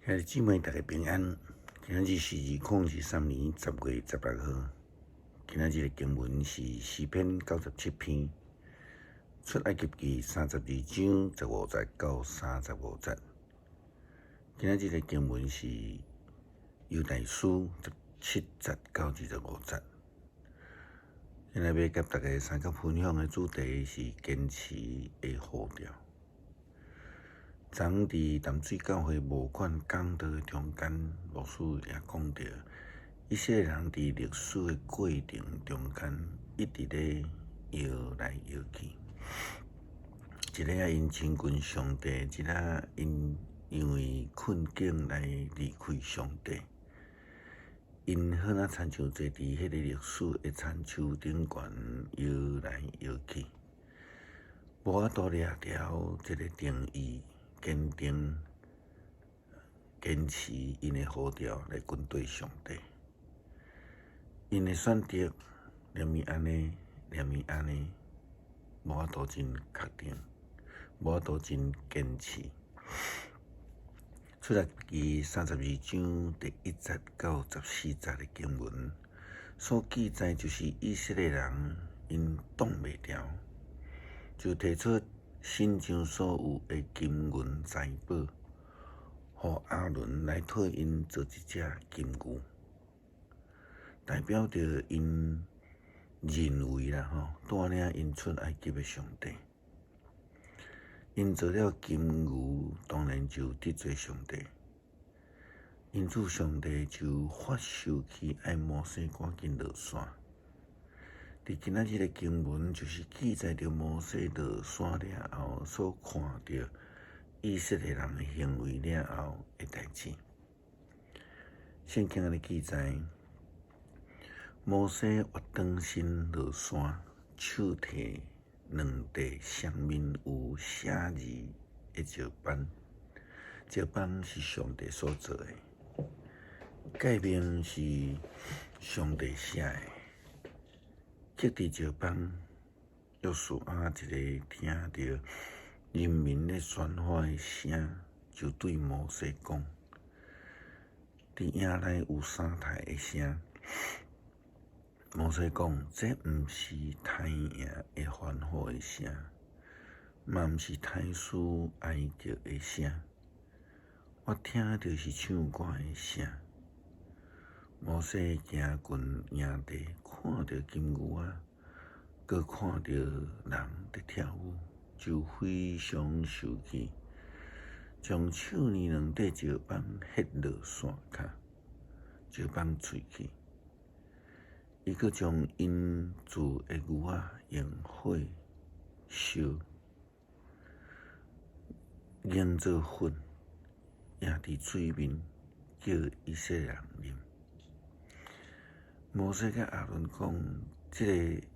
兄弟姊妹，大家平安。今日是2023年10月16号。今日的经文是诗篇97篇，出埃及记32章15节到35节。今日的经文是犹大书17节到25节。今日要甲大家三角分享的主题是坚持的呼召。昨伫淡水教会募款讲道中间，牧师也讲到，以色列人伫历史的过程中间，一直咧摇来摇去，一个因亲近上帝，一个因为困境来离开上帝。因好像亲像坐伫迄个历史的苍丘顶悬摇来摇去，无法度抓牢这个定义。坚持因的呼召来跟对上帝，因的选择连伊安尼，无法度真确定，无法度真坚持。出埃及记32章第1节到14节的经文所记载，就是以色列人因挡袂牢，就提出身上所有的金银财宝，予亚伦来替因做一只金牛，代表着因认为带领因出埃及的上帝。因做了金牛，当然就得罪上帝，因此上帝就发授去爱摩西赶紧落山。伫今仔日的经文就是记载着摩西落山了后所看到以色列人的行为了后的代志。圣经的记载，摩西越转身落山，手提两块上面有写字的石板，石板是上帝所做的，界面是上帝写的。刻伫石板，约书亚一个听到人民咧宣发的声，就对摩西讲：伫影内有3台的声。摩西讲：这毋是太阳的欢呼的声，嘛毋是太师哀叫的声，我听到是唱歌的声。摩西行近营地，看到金牛仔，佮看到人在跳舞，就非常生气，将手里两块石板ฮ็落山骹，石板碎去。伊佮将因做的牛仔用火烧，研做粉，映伫水面，叫以色列人啉。摩西甲亚伦讲：这个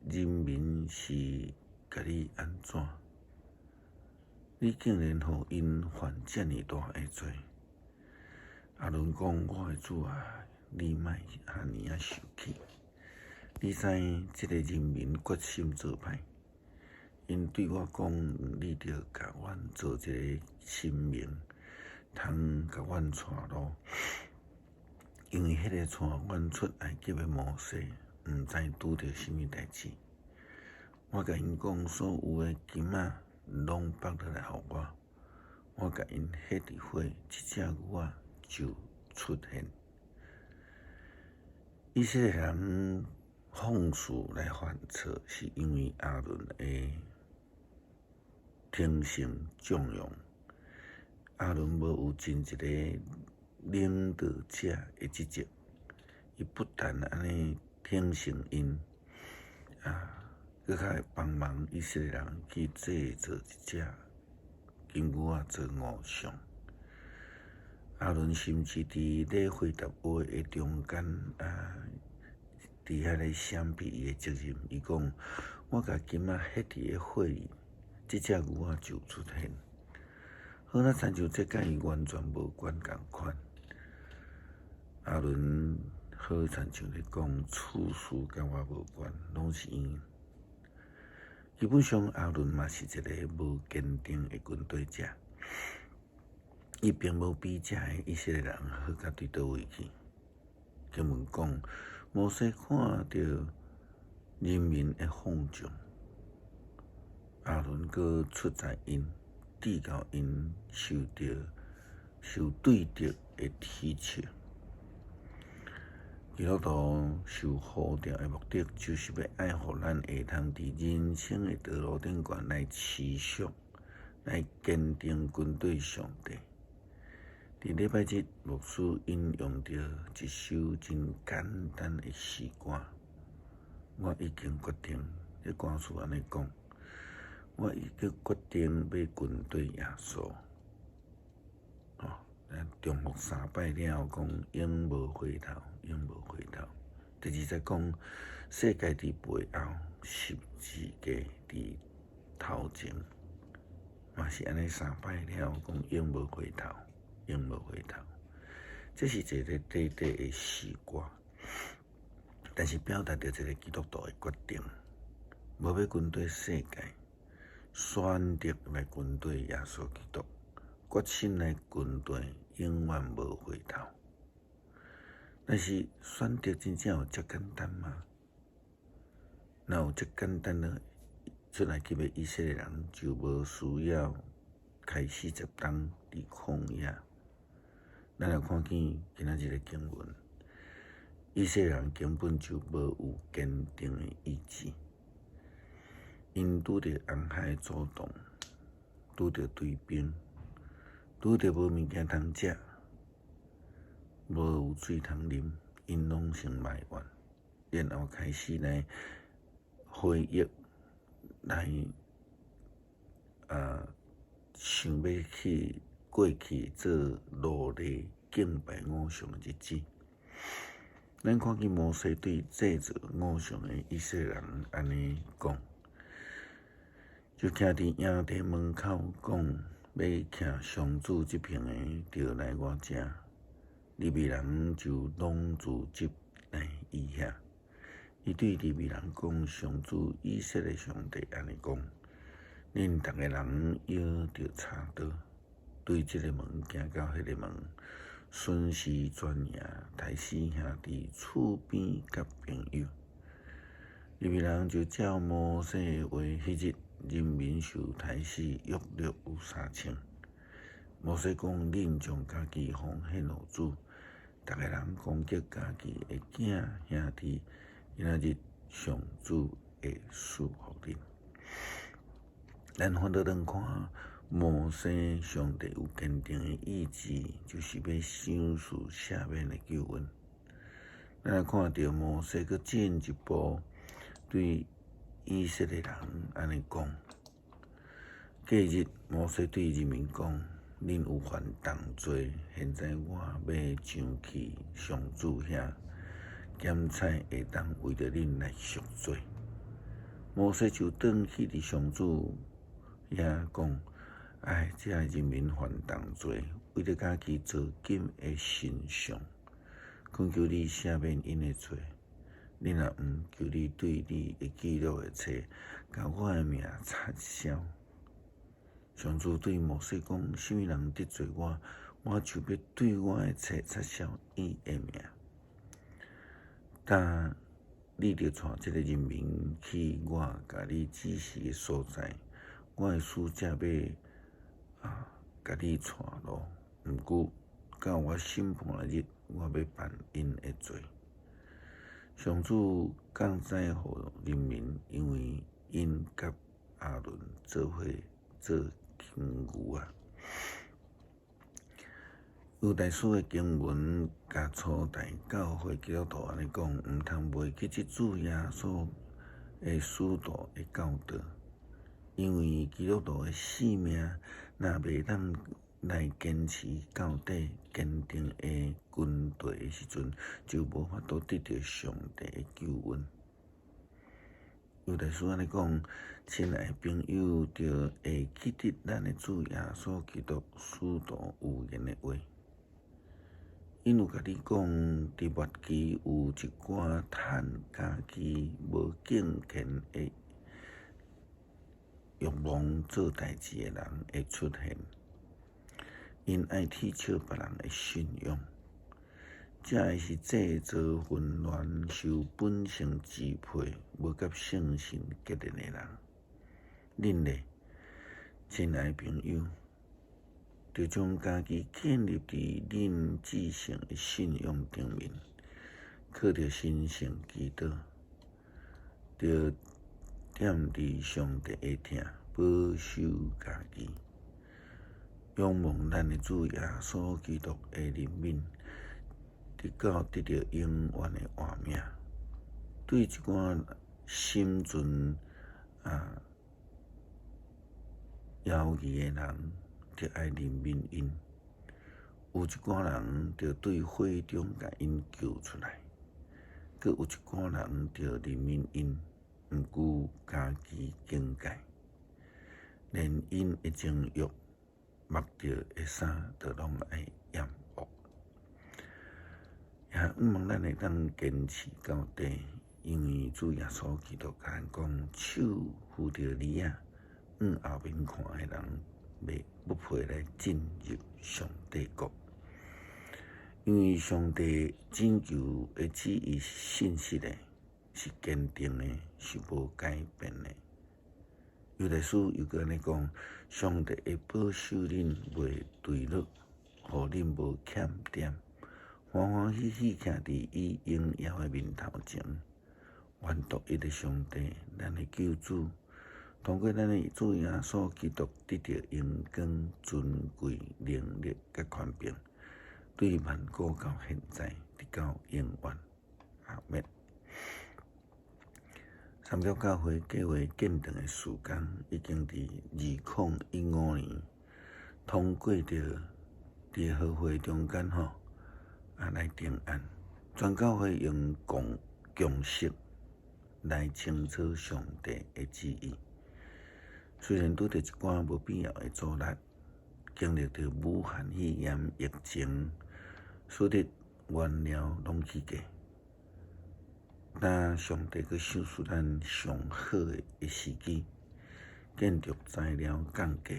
人民是甲你安怎？你竟然互因犯这么大的罪？亚伦讲：我的主啊，你莫遐尼啊生气。你知影这个人民决心做歹，因对我讲：你着甲阮做一个神明，通甲阮带路。因为迄个带阮出埃及的摩西，毋知拄着什么代志。我甲因讲，所有的金仔拢放落来互我。我甲因迄伫火，一只牛仔就出现。以色列人放肆来犯错，是因为亚伦的天性纵容。亚伦无有尽一个领导者的职责，伊不但安尼挺身因，佮较会帮忙以色列人去制作一只金牛仔做偶像。亚伦甚至伫礼会答话的中间，伫遐咧闪避伊的责任。伊讲：我甲金仔ฮ็伫个火里，这只牛仔就出现。好像亲像这甲伊完全无关共款。亚伦好亲像咧讲，此事甲我无关，拢是因。基本上，亚伦嘛是一个无坚定的军队者。伊并无比遮个以色列人好到对倒位去。经文讲，摩西看到人民的放纵，亚伦阁出在因，指教因受对着的提切。基督徒受呼召的目的，就是要爱互咱会通伫人生的道路顶悬来持续，来坚定军队上帝。伫礼拜日，牧师引用着一首真简单的诗歌。我已经决定，这歌词安尼讲：我已经决定要军队耶稣。重复3摆了后，讲永无回头，永无回头。第二再讲，世界伫背后，十字架伫头前，嘛是安尼3摆了后，讲永无回头，永无回头。这是一个短短的诗歌，但是表达着一个基督徒的决定，无要军队世界，选择来军队耶稣基督。决心来军队，永远无回头。但是选择真正有遮简单吗？若有遮简单呢？出来去要以色列人就无需要开40天伫旷野。咱来看见今仔日的经文，以色列人根本就无有坚定的意志，因拄着红海阻挡，拄着追兵。拄着无物件通食，无有水通啉，因拢先埋怨，然后开始来回忆，来想要去过去做奴隶敬拜偶像的日子。咱看见摩西对制作偶像的以色列人安尼讲，就徛伫营地门口讲。要徛上主这边的，就来我遮。利未人就拢自集来伊遐。伊对利未人讲：上主以色列上帝安尼讲，恁逐个人摇着插刀，对这个门行到迄个门，顺时转赢，杀死兄弟、厝边甲朋友。利未人就照摩西的话，迄日。人民受杀死约略有3000。摩西讲：恁将家己奉献予主，逐个人攻击家己的囝兄弟，今仔日上主会赐福恁。咱翻倒转看，摩西上帝有坚定的意志，就是要赏赐赦免的救恩。咱来看到摩西佫进一步对以色列人安尼讲，隔日摩西对人民讲：恁有犯重罪，现在我要上去上主遐，检采会当为着恁来赎罪。摩西就转去伫上主遐讲：这人民犯重罪，为着家己做紧的神像，恳求你赦免因的罪。你若毋求你对你的记录的册，甲我的名擦销。上主对摩西讲：什么人得罪我，我就要对我的册擦销伊的名。但你着带这个人民去我甲你指示的所在，我的使者要甲你带路。毋过到我审判的日，我要办因的罪。上主降灾予人民，因为因甲亚伦做伙做天牛啊。犹太书的经文甲初代教会基督徒安尼讲，毋通袂记即主耶稣的使徒的教导，因为基督徒的性命若袂当来坚持到底、坚定的军队的时阵，就无法度得到上帝的救恩。犹太书安尼讲，亲爱朋友，着会记得咱的主耶稣基督使徒有言的话。因有甲你讲，伫末期有一寡趁家己无敬虔的欲望做代志的人会出现。因爱铁笑别人的信用，这会是制造混乱、受本性支配、无甲圣神结连的人。恁咧，亲爱朋友，就将家己建立伫恁至圣的信仰顶面，靠着神圣祈祷，着踮伫上帝的疼，保守家己，仰望咱的主耶稣基督的怜悯，直到得到永远的活命。对一寡心存犹豫的人，着爱怜悯因；有一寡人着对火中甲因救出来，佮有一寡人着怜悯因，毋顾家己境界，连因的情欲、目着的衫，着拢爱厌恶。也毋望咱会当坚持到底，因为主耶稣基督甲咱讲：手扶着犁仔，后面看的人，袂不配来进入上帝国。因为上帝拯救的旨意是信实的，是坚定的，是无改变的。有历史又搁安尼讲：上帝会保守恁袂坠落，互恁无欠点。欢欢喜喜徛伫伊荣耀的面头前，愿独一的上帝，咱的救主，通过咱的主耶稣基督得到荣光、尊贵、能力甲权柄，对万古到现在，直到永远。阿们。三角教会计划建堂的时间已经伫2015年通过着伫和会中间来定案，全教会用共识来清楚上帝的旨意。虽然拄着一寡无必要的阻力，经历着武汉肺炎疫情，使得原料拢起价，但上帝阁赏赐咱上好的时机，建筑材料降价，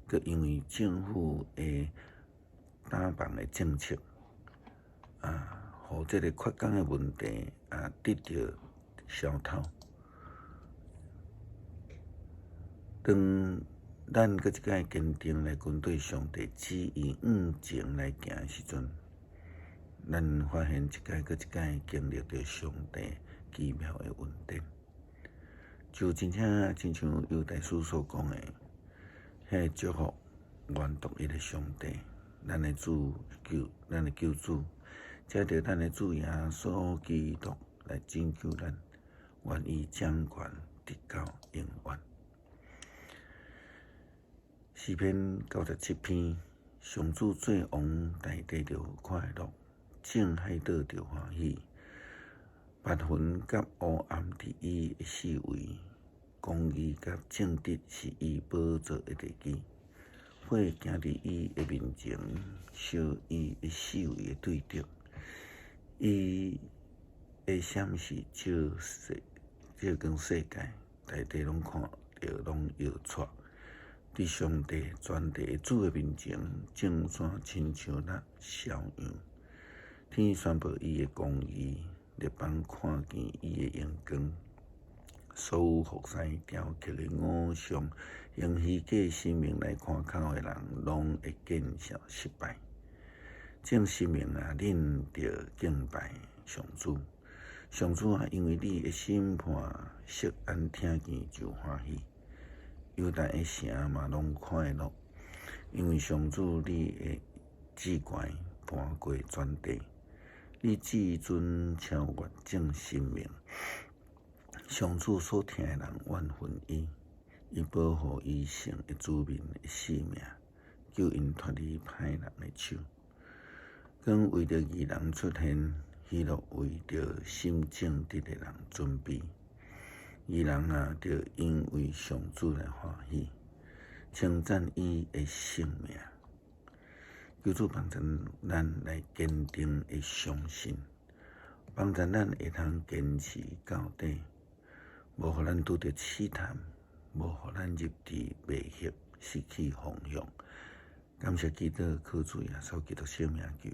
阁因为政府的打房的政策。互这个缺工的问题得到消透。当咱搁一摆坚定来跟对上帝旨意向前来行的时阵，咱发现一摆搁一摆经历着上帝奇妙的恩典，就真像犹大书所讲的，迄个祝福愿独一的上帝，咱的救主。借着咱的主耶稣基督来拯救咱，愿意掌权直到永远。诗篇97篇，上主做王，大地着快乐，众海岛着欢喜。白云甲乌暗伫伊的四围，公义甲正直是伊宝座的地基。火行伫伊的面前，烧伊的四围的对着。伊的闪是照光世界，大地拢看着拢摇颤。伫上帝全地的主的面前，众山亲像那小羊。天宣布伊的公义，日邦看见伊的阳光。所有服侍雕刻的偶像，用虚假生命来看口的人，拢会见效失败。正生命恁着敬拜上主，上主因为你的审判色安听见就欢喜，犹大的城嘛拢快乐，因为上主你的至高盘过全地，你至尊超越正生命。上主所听的人怨恨伊，伊保护伊圣的子民的性命，救因脱离歹人的手。更为着义人出现，喜乐为着心正直的人准备。义人着因为上主来欢喜，称赞伊的性命。求主帮助咱来坚定的相信，帮助咱会通坚持到底，无互咱拄着试探，无互咱入地迷惑，失去方向。感谢基督靠主耶稣基督生命求。